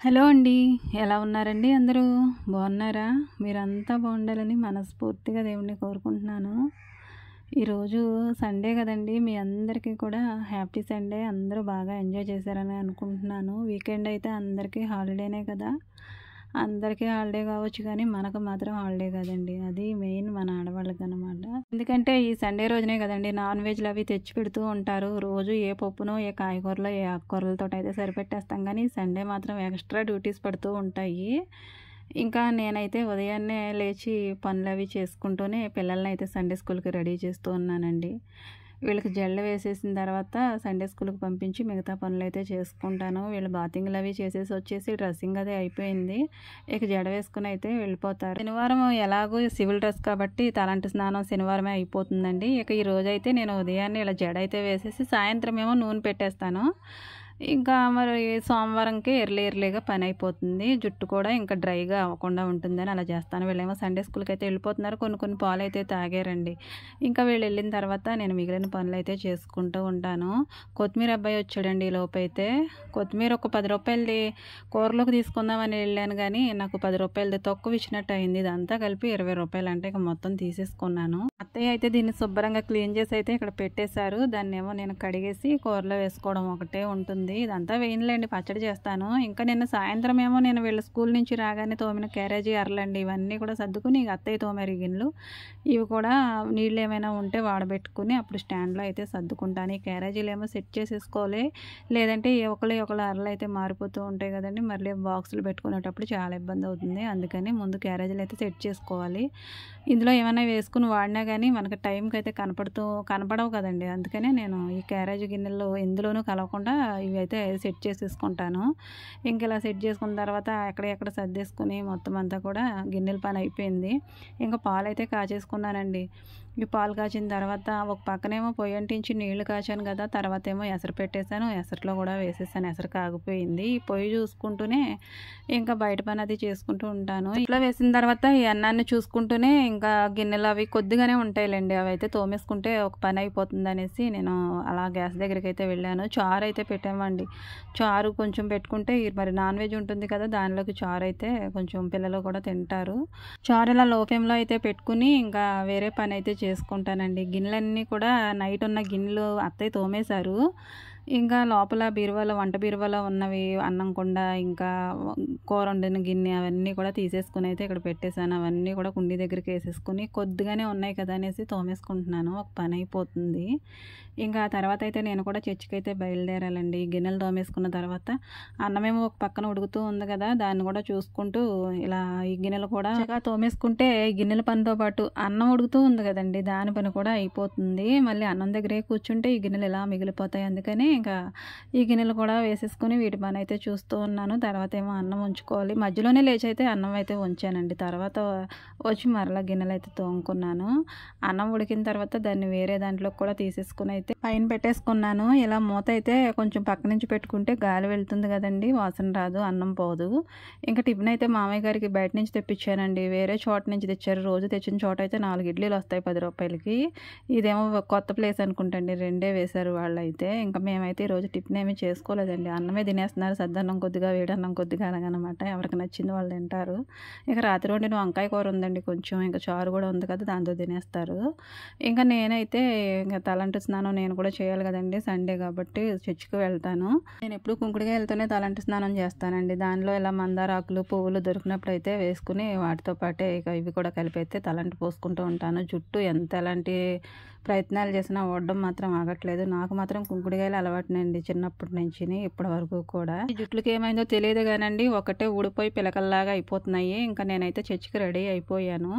Hello అండి. ఎలా ఉన్నారండి అందరూ? బాగున్నారా? మీరంతా బాగుండాలని మనస్ఫూర్తిగా దేవుడిని కోరుకుంటున్నాను. ఈరోజు సండే కదండీ! మీ అందరికీ కూడా హ్యాపీ సండే. అందరూ బాగా ఎంజాయ్ చేశారని అనుకుంటున్నాను. వీకెండ్ అయితే అందరికీ హాలిడేనే కదా! అందరికీ హాలిడే కావచ్చు కానీ మనకు మాత్రం హాలిడే కాదండి. అది మెయిన్ మన ఆడవాళ్ళకనమాట. ఎందుకంటే ఈ సండే రోజునే కదండీ నాన్ వెజ్‌లు అవి తెచ్చి పెడుతూ ఉంటారు. రోజు ఏ పప్పునో, ఏ కాయగూరలో, ఏ ఆకుకూరలతోటైతే సరిపెట్టేస్తాం కానీ సండే మాత్రం ఎక్స్ట్రా డ్యూటీస్ పడుతూ ఉంటాయి. ఇంకా నేనైతే ఉదయాన్నే లేచి పనులవి చేసుకుంటూనే పిల్లలనైతే సండే స్కూల్‌కి రెడీ చేస్తూ ఉన్నానండి. వీళ్ళకి జడలు వేసేసిన తర్వాత సండే స్కూల్‌కి పంపించి మిగతా పనులైతే చేసుకుంటాను. వీళ్ళు బాతింగ్‌లు అవి చేసేసి వచ్చేసి డ్రెస్సింగ్ అది అయిపోయింది. ఇక జడ వేసుకొని అయితే వెళ్ళిపోతారు. శనివారం ఎలాగో సివిల్ డ్రెస్ కాబట్టి తలంటు స్నానం శనివారమే అయిపోతుందండి. ఇక ఈ రోజైతే నేను ఉదయాన్నే ఇలా జడ అయితే వేసేసి సాయంత్రం ఏమో నూనె పెట్టేస్తాను. ఇంకా మరి సోమవారంకి ఎర్లీగా పని అయిపోతుంది. జుట్టు కూడా ఇంకా డ్రైగా అవ్వకుండా ఉంటుందని అలా చేస్తాను. వీళ్ళేమో సండే స్కూల్‌కి అయితే వెళ్ళిపోతున్నారు. కొన్ని పాలైతే తాగారండి. ఇంకా వీళ్ళు వెళ్ళిన తర్వాత నేను మిగిలిన పనులైతే చేసుకుంటూ ఉంటాను. కొత్తిమీర అబ్బాయి వచ్చాడండి ఈలోపైతే. కొత్తిమీర ఒక రూ. 10ది కూరలోకి తీసుకుందామని వెళ్ళాను కానీ నాకు రూ. 10ది తక్కువ ఇచ్చినట్టు అయింది. ఇదంతా కలిపి రూ. 20 అంటే ఇక మొత్తం తీసేసుకున్నాను. అత్తయ్య అయితే దీన్ని శుభ్రంగా క్లీన్ చేసి అయితే ఇక్కడ పెట్టేశారు. దాన్నేమో నేను కడిగేసి కూరలో వేసుకోవడం ఒకటే ఉంటుంది. ఇదంతా వేయనులేండి, పచ్చడి చేస్తాను. ఇంకా నిన్న సాయంత్రం ఏమో నేను వీళ్ళ స్కూల్ నుంచి రాగానే తోమిన క్యారేజీ అరలండి ఇవన్నీ కూడా సర్దుకుని ఇక అత్తయ్య తోమారు గిన్నెలు. ఇవి కూడా నీళ్ళు ఏమైనా ఉంటే వాడబెట్టుకుని అప్పుడు స్టాండ్లో అయితే సర్దుకుంటాను. ఈ క్యారేజీలు ఏమో సెట్ చేసేసుకోవాలి, లేదంటే ఒకళ్ళు అరలు అయితే మారిపోతూ ఉంటాయి కదండి. మళ్ళీ బాక్సులు పెట్టుకునేటప్పుడు చాలా ఇబ్బంది అవుతుంది. అందుకని ముందు క్యారేజీలు అయితే సెట్ చేసుకోవాలి. ఇందులో ఏమైనా వేసుకుని వాడినా కానీ మనకి టైంకి అయితే కనపడవు కదండి. అందుకనే నేను ఈ క్యారేజీ గిన్నెల్లో ఎందులోనూ కలవకుండా ఇవి అయితే సెట్ చేసేసుకుంటాను. ఇంక ఇలా సెట్ చేసుకున్న తర్వాత ఎక్కడ సర్దేసుకుని మొత్తం అంతా కూడా గిన్నెల పని అయిపోయింది. ఇంకా పాలైతే కాచేసుకున్నానండి. ఈ పాలు కాచిన తర్వాత ఒక పక్కనేమో పొయ్యి అంటించి నీళ్లు కాచాను కదా, తర్వాత ఏమో ఎసరు పెట్టేశాను. ఎసరులో కూడా వేసేసాను. ఎసరు కాగిపోయింది. ఈ పొయ్యి చూసుకుంటూనే ఇంకా బయట పని అది చేసుకుంటూ ఉంటాను. ఇట్లా వేసిన తర్వాత ఈ అన్నాన్ని చూసుకుంటూనే ఇంకా గిన్నెలు అవి కొద్దిగానే ఉంటాయిలేండి, అవి అయితే తోమేసుకుంటే ఒక పని అయిపోతుంది అనేసి నేను అలా గ్యాస్ దగ్గరికి అయితే వెళ్ళాను. చారు అయితే పెట్టామండి. చారు కొంచెం పెట్టుకుంటే మరి నాన్ వెజ్ ఉంటుంది కదా, దానిలోకి చారు అయితే కొంచెం పిల్లలు కూడా తింటారు. చారు ఇలా లో ఫ్లేమ్లో అయితే పెట్టుకుని ఇంకా వేరే పని అయితే చేసుకుంటానండి. గిన్నెలన్నీ కూడా నైట్ ఉన్న గిన్నెలు అత్తయ్య తోమేశారు. ఇంకా లోపల వంట బీరువాలో ఉన్నవి అన్నం కుండ, ఇంకా కూర వండిన గిన్నె అవన్నీ కూడా తీసేసుకుని అయితే ఇక్కడ పెట్టేశాను. అవన్నీ కూడా కుండీ దగ్గరికి వేసేసుకుని కొద్దిగానే ఉన్నాయి కదా అనేసి తోమేసుకుంటున్నాను. ఒక పని అయిపోతుంది. ఇంకా తర్వాత అయితే నేను కూడా చర్చికి అయితే బయలుదేరాలండి. గిన్నెలు తోమేసుకున్న తర్వాత అన్నమేమో ఒక పక్కన ఉడుకుతూ ఉంది కదా, దాన్ని కూడా చూసుకుంటూ ఇలా ఈ గిన్నెలు కూడా తోమేసుకుంటే గిన్నెల పనితో పాటు అన్నం ఉడుకుతూ ఉంది కదండి, దాని పని కూడా అయిపోతుంది. మళ్ళీ అన్నం దగ్గరే కూర్చుంటే ఈ గిన్నెలు ఇలా మిగిలిపోతాయి. అందుకని ఇంకా ఈ గిన్నెలు కూడా వేసేసుకుని వీటి పని అయితే చూస్తూ ఉన్నాను. తర్వాత ఏమో అన్నం ఉంచుకోవాలి. మధ్యలోనే లేచి అయితే అన్నం అయితే ఉంచానండి. తర్వాత వచ్చి మరలా గిన్నెలు అయితే తోముకున్నాను. అన్నం ఉడికిన తర్వాత దాన్ని వేరే దాంట్లో కూడా తీసేసుకుని అయితే పైన పెట్టేసుకున్నాను. ఇలా మూత అయితే కొంచెం పక్క నుంచి పెట్టుకుంటే గాలి వెళ్తుంది కదండి, వాసన రాదు, అన్నం పోదు. ఇంకా టిఫిన్ అయితే మామయ్య గారికి బయట నుంచి తెప్పించానండి. వేరే చోట నుంచి తెచ్చారు. రోజు తెచ్చిన చోట అయితే 4 ఇడ్లీలు వస్తాయి రూ. 10కి. ఇదేమో కొత్త ప్లేస్ అనుకుంటండి, 2 వేశారు వాళ్ళైతే. ఇంకా మేమైతే ఈరోజు టిఫిన్ ఏమీ చేసుకోలేదండి. అన్నమే తినేస్తున్నారు. సద్దన్నం కొద్దిగా, వేడన్నం కొద్దిగా అలాగనమాట. ఎవరికి నచ్చింది వాళ్ళు తింటారు. ఇక రాత్రి వండిన వంకాయ కూర ఉందండి కొంచెం, ఇంకా చారు కూడా ఉంది కదా, దాంతో తినేస్తారు. ఇంకా నేనైతే ఇంకా తలంటు స్నానం నేను కూడా చేయాలి కదండి, సండే కాబట్టి చర్చికి వెళ్తాను. నేను ఎప్పుడు కుంకుడుకాయలతోనే తలంటు స్నానం చేస్తానండి. దానిలో ఇలా మందారాకులు, పువ్వులు దొరికినప్పుడు అయితే వేసుకుని వాటితో పాటే ఇక ఇవి కూడా కలిపి అయితే తలంటు పోసుకుంటూ ఉంటాను. జుట్టు ఎలాంటి ప్రయత్నాలు చేసినా ఓడడం మాత్రం ఆగట్లేదు. నాకు మాత్రం కుంకుడుకాయలు అలవాటునండి చిన్నప్పటి నుంచి ఇప్పటి వరకు కూడా. ఈ జుట్లకి ఏమైందో తెలియదు కానండి, ఒకటే ఊడిపోయి పిలకల్లాగా అయిపోతున్నాయి. ఇంకా నేనైతే చర్చికి రెడీ అయిపోయాను.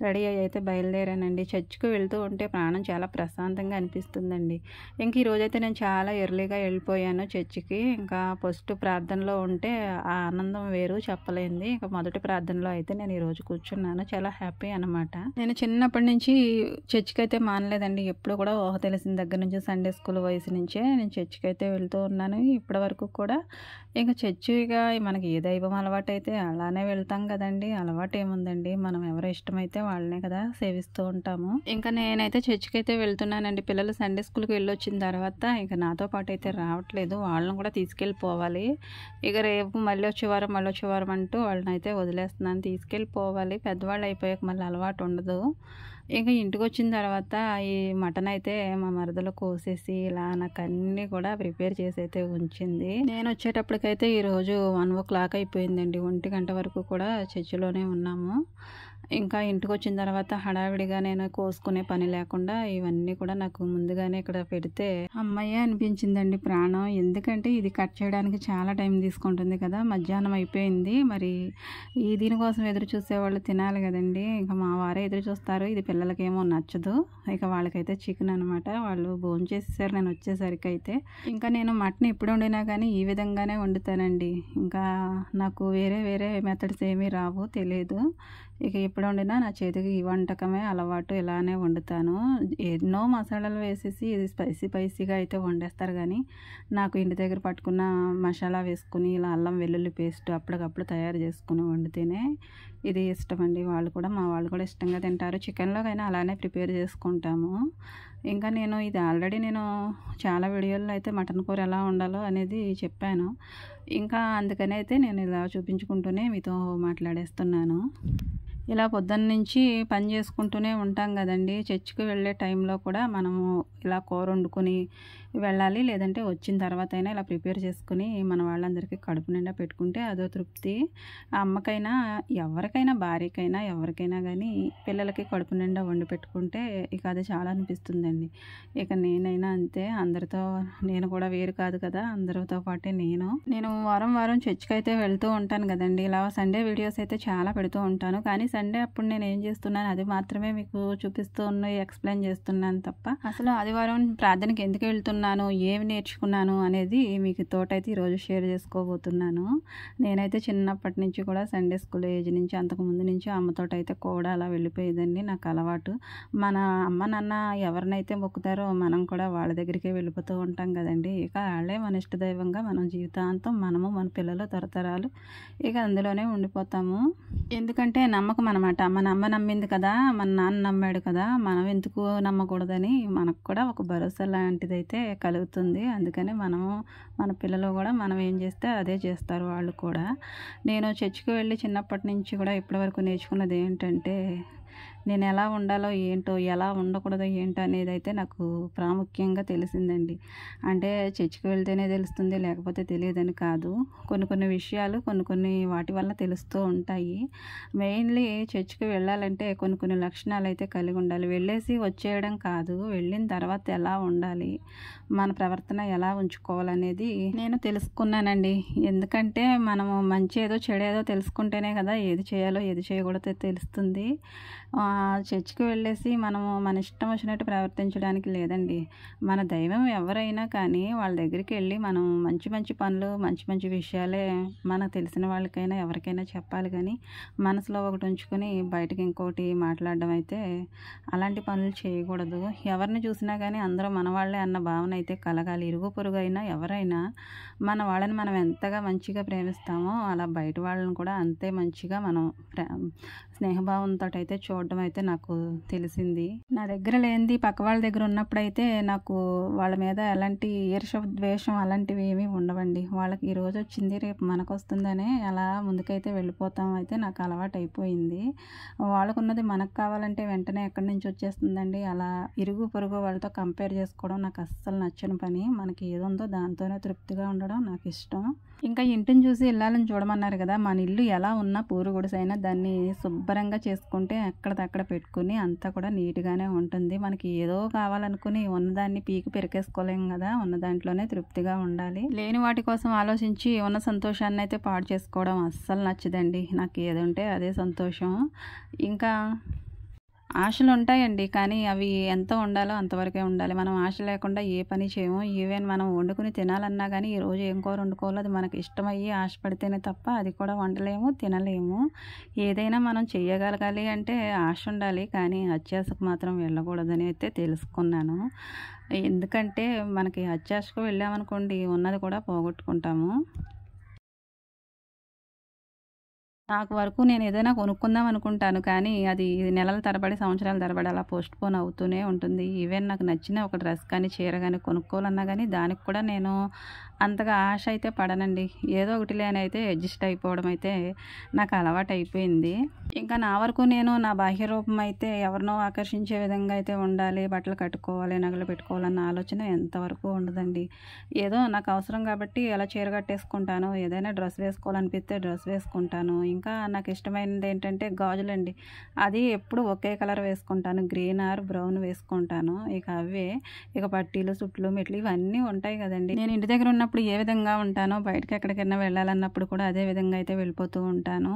రెడీ అయ్యి అయితే బయలుదేరానండి. చర్చికి వెళ్తూ ఉంటే ప్రాణం చాలా ప్రశాంతంగా అనిపిస్తుందండి. ఇంక ఈరోజైతే నేను చాలా ఎర్లీగా వెళ్ళిపోయాను చర్చికి. ఇంకా ఫస్ట్ ప్రార్థనలో ఉంటే ఆ ఆనందం వేరు, చెప్పలేంది. ఇంకా మొదటి ప్రార్థనలో అయితే నేను ఈరోజు కూర్చున్నాను. చాలా హ్యాపీ అనమాట. నేను చిన్నప్పటి నుంచి చర్చికి అయితే మానలేదు కదండి, ఎప్పుడు కూడా ఊహ తెలిసిన దగ్గర నుంచి సండే స్కూల్ వయసు నుంచే నేను చర్చికి అయితే వెళ్తూ ఉన్నాను. ఇప్పటి వరకు కూడా ఇక చర్చిగా మనకి ఏ దైవం అలవాటైతే అలానే వెళ్తాం కదండి. అలవాటు ఏముందండి, మనం ఎవరు ఇష్టమైతే వాళ్ళనే కదా సేవిస్తూ ఉంటాము. ఇంకా నేనైతే చర్చికి అయితే వెళ్తున్నానండి. పిల్లలు సండే స్కూల్కి వెళ్ళొచ్చిన తర్వాత ఇక నాతో పాటు అయితే రావట్లేదు, వాళ్ళని కూడా తీసుకెళ్ళిపోవాలి. ఇక రేపు మళ్ళీ వచ్చే వారం అంటూ వాళ్ళని అయితే వదిలేస్తున్నాను. తీసుకెళ్ళిపోవాలి, పెద్దవాళ్ళు అయిపోయాక మళ్ళీ అలవాటు ఉండదు. ఇక ఇంటికొచ్చిన తర్వాత ఈ మటన్ అయితే మా మరదలు కోసేసి ఇలా నాకు అన్నీ కూడా ప్రిపేర్ చేసి అయితే ఉంచింది. నేను వచ్చేటప్పటికైతే ఈరోజు 1 o'clock అయిపోయిందండి. 1 గంట వరకు కూడా చర్చిలోనే ఉన్నాము. ఇంకా ఇంటికి వచ్చిన తర్వాత హడావిడిగా నేను కోసుకునే పని లేకుండా ఇవన్నీ కూడా నాకు ముందుగానే ఇక్కడ పెడితే అమ్మయ్య అనిపించిందండి ప్రాణం. ఎందుకంటే ఇది కట్ చేయడానికి చాలా టైం తీసుకుంటుంది కదా. మధ్యాహ్నం అయిపోయింది, మరి ఈ దీనికోసం ఎదురు చూసేవాళ్ళు తినాలి కదండి. ఇంకా మా వారే ఎదురు చూస్తారు, ఇది పిల్లలకేమో నచ్చదు. ఇక వాళ్ళకైతే చికెన్ అనమాట, వాళ్ళు భోంచేసేసారు నేను వచ్చేసరికి అయితే. ఇంకా నేను మటన్ ఎప్పుడు వండినా కానీ ఈ విధంగానే వండుతానండి. ఇంకా నాకు వేరే మెథడ్స్ ఏమీ రావు, తెలియదు. ఇక ఎప్పుడు వండినా నా చేతికి ఈ వంటకమే అలవాటు, ఇలానే వండుతాను. ఎన్నో మసాలాలు వేసేసి ఇది స్పైసీగా అయితే వండేస్తారు, కానీ నాకు ఇంటి దగ్గర పట్టుకున్న మసాలా వేసుకుని ఇలా అల్లం వెల్లుల్లి పేస్ట్ అప్పటికప్పుడు తయారు చేసుకుని వండితేనే ఇది ఇష్టం అండి. మా వాళ్ళు కూడా ఇష్టంగా తింటారు. చికెన్లోకైనా అలానే ప్రిపేర్ చేసుకుంటాము. ఇంకా ఇది ఆల్రెడీ నేను చాలా వీడియోల్లో అయితే మటన్ కూర ఎలా వండాలో అనేది చెప్పాను. ఇంకా అందుకని అయితే నేను ఇలా చూపించుకుంటూనే మీతో మాట్లాడేస్తున్నాను. ఇలా పొద్దున్న నుంచి పని చేసుకుంటూనే ఉంటాం కదండి. చర్చికి వెళ్ళే టైంలో కూడా మనము ఇలా కూర వండుకొని వెళ్ళాలి, లేదంటే వచ్చిన తర్వాత అయినా ఇలా ప్రిపేర్ చేసుకుని మన వాళ్ళందరికీ కడుపు నిండా పెట్టుకుంటే అదో తృప్తి. ఆ అమ్మకైనా ఎవరికైనా భార్యకైనా ఎవరికైనా కానీ పిల్లలకి కడుపు నిండా వండి పెట్టుకుంటే ఇక అది చాలా అనిపిస్తుందండి. ఇక నేనైనా అంతే, అందరితో నేను కూడా వేరు కాదు కదా, అందరితో పాటే నేను వారం చర్చికి అయితే వెళ్తూ ఉంటాను కదండి. ఇలా సండే వీడియోస్ అయితే చాలా పెడుతూ ఉంటాను, కానీ సండే అప్పుడు నేను ఏం చేస్తున్నాను అది మాత్రమే మీకు చూపిస్తూ ఎక్స్ప్లెయిన్ చేస్తున్నాను తప్ప అసలు ఆదివారం ప్రార్థనకి ఎందుకు వెళ్తున్నాను, ఏమి నేర్చుకున్నాను అనేది మీకు తోటైతే ఈరోజు షేర్ చేసుకోబోతున్నాను. నేనైతే చిన్నప్పటి నుంచి కూడా సండే స్కూల్ ఏజ్ నుంచి అంతకుముందు నుంచి అమ్మతోటి అయితే కూడా అలా వెళ్ళిపోయేదండి, నాకు అలవాటు. మన అమ్మ నాన్న ఎవరినైతే మొక్కుతారో మనం కూడా వాళ్ళ దగ్గరికే వెళ్ళిపోతూ ఉంటాం కదండి. ఇక వాళ్ళే మన ఇష్ట దైవంగా మనం జీవితాంతం మనము మన పిల్లలు తరతరాలు ఇక అందులోనే ఉండిపోతాము. ఎందుకంటే నమ్మకం అనమాట. మన అమ్మ నమ్మింది కదా, మన నాన్న నమ్మాడు కదా, మనం ఎందుకు నమ్మకూడదని మనకు కూడా ఒక భరోసా లాంటిదైతే కలుగుతుంది. అందుకని మన పిల్లలు కూడా మనం ఏం చేస్తే అదే చేస్తారు వాళ్ళు కూడా. నేను చర్చికి వెళ్ళి చిన్నప్పటి నుంచి కూడా ఇప్పటివరకు నేర్చుకున్నది ఏంటంటే, నేను ఎలా ఉండాలో ఏంటో, ఎలా ఉండకూడదో ఏంటో అనేది అయితే నాకు ప్రాముఖ్యంగా తెలిసిందండి. అంటే చర్చికి వెళ్తేనే తెలుస్తుంది లేకపోతే తెలియదని కాదు. కొన్ని విషయాలు కొన్ని వాటి వల్ల తెలుస్తూ ఉంటాయి. మెయిన్లీ చర్చికి వెళ్ళాలంటే కొన్ని లక్షణాలు అయితే కలిగి ఉండాలి. వెళ్ళేసి వచ్చేయడం కాదు, వెళ్ళిన తర్వాత ఎలా ఉండాలి, మన ప్రవర్తన ఎలా ఉంచుకోవాలనేది నేను తెలుసుకున్నానండి. ఎందుకంటే మనము మంచి ఏదో చెడేదో తెలుసుకుంటేనే కదా ఏది చేయాలో ఏది చేయకూడదో తెలుస్తుంది. చర్చికి వెళ్ళేసి మనము మన ఇష్టం వచ్చినట్టు ప్రవర్తించడానికి లేదండి. మన దైవం ఎవరైనా కానీ వాళ్ళ దగ్గరికి వెళ్ళి మనం మంచి పనులు మంచి విషయాలే మనకు తెలిసిన వాళ్ళకైనా ఎవరికైనా చెప్పాలి, కానీ మనసులో ఒకటి ఉంచుకొని బయటకి ఇంకోటి మాట్లాడడం అయితే అలాంటి పనులు చేయకూడదు. ఎవరిని చూసినా కానీ అందరూ మన వాళ్ళే అన్న భావన అయితే కలగాలి. ఇరుగు పొరుగు అయినా ఎవరైనా మన వాళ్ళని మనం ఎంతగా మంచిగా ప్రేమిస్తామో అలా బయట వాళ్ళని కూడా అంతే మంచిగా మనం స్నేహభావంతో అయితే చూడడం అయితే నాకు తెలిసింది. నా దగ్గర లేనిది పక్క వాళ్ళ దగ్గర ఉన్నప్పుడైతే నాకు వాళ్ళ మీద ఎలాంటి ఈర్ష ద్వేషం అలాంటివి ఏమీ ఉండవండి. వాళ్ళకి ఈరోజు వచ్చింది రేపు మనకు వస్తుందనే అలా ముందుకైతే వెళ్ళిపోతాం అయితే నాకు అలవాటు అయిపోయింది. వాళ్ళకున్నది మనకు కావాలంటే వెంటనే ఎక్కడి నుంచి వచ్చేస్తుందండి. అలా ఇరుగు పొరుగు వాళ్ళతో కంపేర్ చేసుకోవడం నాకు అస్సలు నచ్చని పని. మనకి ఏదుందో దాంతోనే తృప్తిగా ఉండడం నాకు ఇష్టం. ఇంకా ఇంటిని చూసి ఇల్లాలని చూడమన్నారు కదా, మన ఇల్లు ఎలా ఉన్నా పూరు గుడిసైనా దాన్ని శుభ్రంగా చేసుకుంటే ఎక్కడిదక్కడ పెట్టుకుని అంతా కూడా నీట్గానే ఉంటుంది. మనకి ఏదో కావాలనుకుని ఉన్నదాన్ని పీకి పెరికేసుకోలేం కదా, ఉన్న దాంట్లోనే తృప్తిగా ఉండాలి. లేని వాటి కోసం ఆలోచించి ఉన్న సంతోషాన్ని అయితే పాడు చేసుకోవడం అస్సలు నచ్చదండి. నాకు ఏదంటే అదే సంతోషం. ఇంకా ఆశలు ఉంటాయండి. కానీ అవి ఎంత ఉండాలో అంతవరకే ఉండాలి. మనం ఆశ లేకుండా ఏ పని చేయము. ఈవెన్ మనం వండుకొని తినాలన్నా గానీ, ఈరోజు ఏం కూర వండుకోవాలో అది మనకి ఇష్టమయ్యి ఆశపడితేనే తప్ప అది కూడా వండలేము, తినలేము. ఏదైనా మనం చెయ్యగలగాలి అంటే ఆశ ఉండాలి. కానీ అత్యాశకు మాత్రం వెళ్ళకూడదని అయితే తెలుసుకున్నాను. ఎందుకంటే మనకి అత్యాశకు వెళ్ళామనుకోండి ఉన్నది కూడా పోగొట్టుకుంటాము. నాకు వరకు నేను ఏదైనా కొనుక్కుందాం అనుకుంటాను. కానీ అది నెలల తరబడి, సంవత్సరాల తరబడి అలా పోస్ట్‌పోన్ అవుతూనే ఉంటుంది. ఈవెన్ నాకు నచ్చిన ఒక డ్రెస్ కానీ, చీర గానీ కొనుక్కోవాలన్నా గానీ దానికి కూడా నేను అంతగా ఆశ అయితే పడనండి. ఏదో ఒకటిలే అని అయితే అడ్జస్ట్ అయిపోవడం అయితే నాకు అలవాటయిపోయింది. ఇంకా నా వరకు నేను నా బాహ్య రూపం అయితే ఎవరినో ఆకర్షించే విధంగా అయితే ఉండాలి, బట్టలు కట్టుకోవాలి, నగలు పెట్టుకోవాలన్న ఆలోచన ఎంతవరకు ఉండదండి. ఏదో నాకు అవసరం కాబట్టి అలా చీర కట్టేసుకుంటాను. ఏదైనా డ్రెస్ వేసుకోవాలనిపిస్తే డ్రెస్ వేసుకుంటాను. ఇంకా నాకు ఇష్టమైనది ఏంటంటే గాజులండి. అది ఎప్పుడు ఒకే కలర్ వేసుకుంటాను. గ్రీన్ ఆర్ బ్రౌన్ వేసుకుంటాను. ఇక అవే. ఇక పట్టీలు, సుట్లు, మెట్లు ఇవన్నీ ఉంటాయి కదండీ. నేను ఇంటి దగ్గర ఉన్నప్పుడు ఏ విధంగా ఉంటానో బయటకి ఎక్కడికైనా వెళ్ళాలన్నప్పుడు కూడా అదే విధంగా అయితే వెళ్ళిపోతూ ఉంటాను.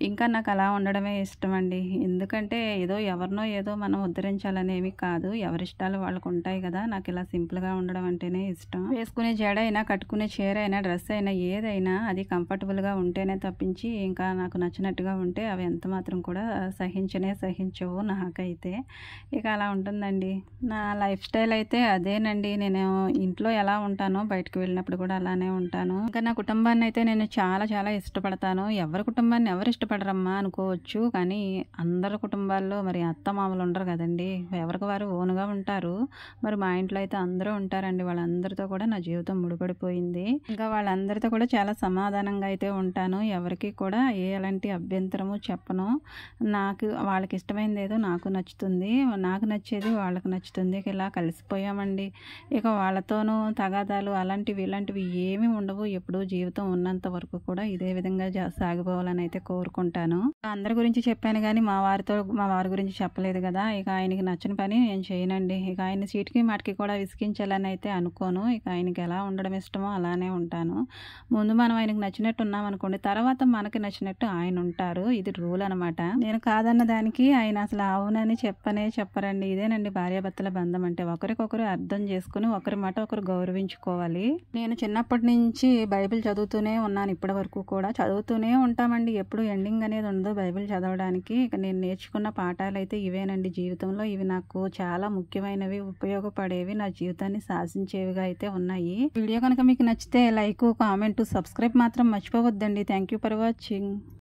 ఇంకా నాకు అలా ఉండడమే ఇష్టమండి. ఎందుకంటే ఏదో ఎవరినో ఏదో మనం ఉద్ధరించాలనేవి కాదు. ఎవరిష్టాలు వాళ్ళకు ఉంటాయి కదా! నాకు ఇలా సింపుల్‌గా ఉండడం అంటేనే ఇష్టం. వేసుకునే జడ అయినా, కట్టుకునే చీర అయినా, డ్రెస్ అయినా ఏదైనా అది కంఫర్టబుల్‌గా ఉంటేనే తప్పించి ఇంకా నాకు నచ్చినట్టుగా ఉంటే అవి ఎంత మాత్రం కూడా సహించవు నాకైతే. ఇక అలా ఉంటుందండి. నా లైఫ్ స్టైల్ అయితే అదేనండి. నేను ఇంట్లో ఎలా ఉంటానో బయటకి వెళ్ళినప్పుడు కూడా అలానే ఉంటాను. ఇంకా నా కుటుంబాన్ని అయితే నేను చాలా చాలా ఇష్టపడతాను. ఎవరి కుటుంబాన్ని ఎవరు ఇష్టపడరమ్మా అనుకోవచ్చు. కానీ అందరి కుటుంబాల్లో మరి అత్తమామలు ఉండరు కదండీ. ఎవరికి వారు ఓన్‌గా ఉంటారు. మరి మా ఇంట్లో అయితే అందరూ ఉంటారండి. వాళ్ళందరితో కూడా నా జీవితం ముడిపడిపోయింది. ఇంకా వాళ్ళందరితో కూడా చాలా సమాధానంగా అయితే ఉంటాను. ఎవరికీ కూడా ఎలాంటి అభ్యంతరము చెప్పను. నాకు వాళ్ళకి ఇష్టమైనది ఏదో నాకు నచ్చుతుంది. నాకు నచ్చేది వాళ్ళకి నచ్చుతుంది. ఇక ఇలా కలిసిపోయామండి. ఇక వాళ్ళతోనూ తగాదాలు అలాంటివి ఇలాంటివి ఏమీ ఉండవు. ఎప్పుడూ జీవితం ఉన్నంత వరకు కూడా ఇదే విధంగా సాగిపోవాలని అయితే కోరుకుంటాను. అందరి గురించి చెప్పాను గానీ మా వారి గురించి చెప్పలేదు కదా! ఇక ఆయనకి నచ్చని పని నేను చేయనండి. ఇక ఆయన్ని చీటికి మాటికి కూడా విసిగించాలని అయితే అనుకోను. ఇక ఆయనకి ఎలా ఉండడం ఇష్టమో అలానే ఉంటాను. ముందు మనం ఆయనకి నచ్చినట్టు ఉన్నామనుకోండి, తర్వాత మనకి నచ్చినట్టు ఆయన ఉంటారు. ఇది రూల్ అనమాట. నేను కాదన్న దానికి ఆయన అసలు అవునని చెప్పరండి. ఇదేనండి భార్యాభర్తల బంధం అంటే. ఒకరికొకరు అర్థం చేసుకుని ఒకరి మాట ఒకరు గౌరవించుకోవాలి. నేను చిన్నప్పటి నుంచి బైబిల్ చదువుతూనే ఉన్నాను ఇప్పటి వరకు కూడా. చదువుతూనే ఉంటామండి. ఎప్పుడు ఎండింగ్ అనేది ఉండదు బైబిల్ చదవడానికి. ఇక నేను నేర్చుకున్న పాఠాలైతే ఇవేనండి జీవితంలో. ఇవి నాకు చాలా ముఖ్యమైనవి, ఉపయోగపడేవి, నా జీవితాన్ని శాసించేవిగా అయితే ఉన్నాయి. వీడియో కనుక మీకు నచ్చితే లైక్, కామెంట్, సబ్స్క్రైబ్ మాత్రం మర్చిపోవద్దండి. Thank you for watching.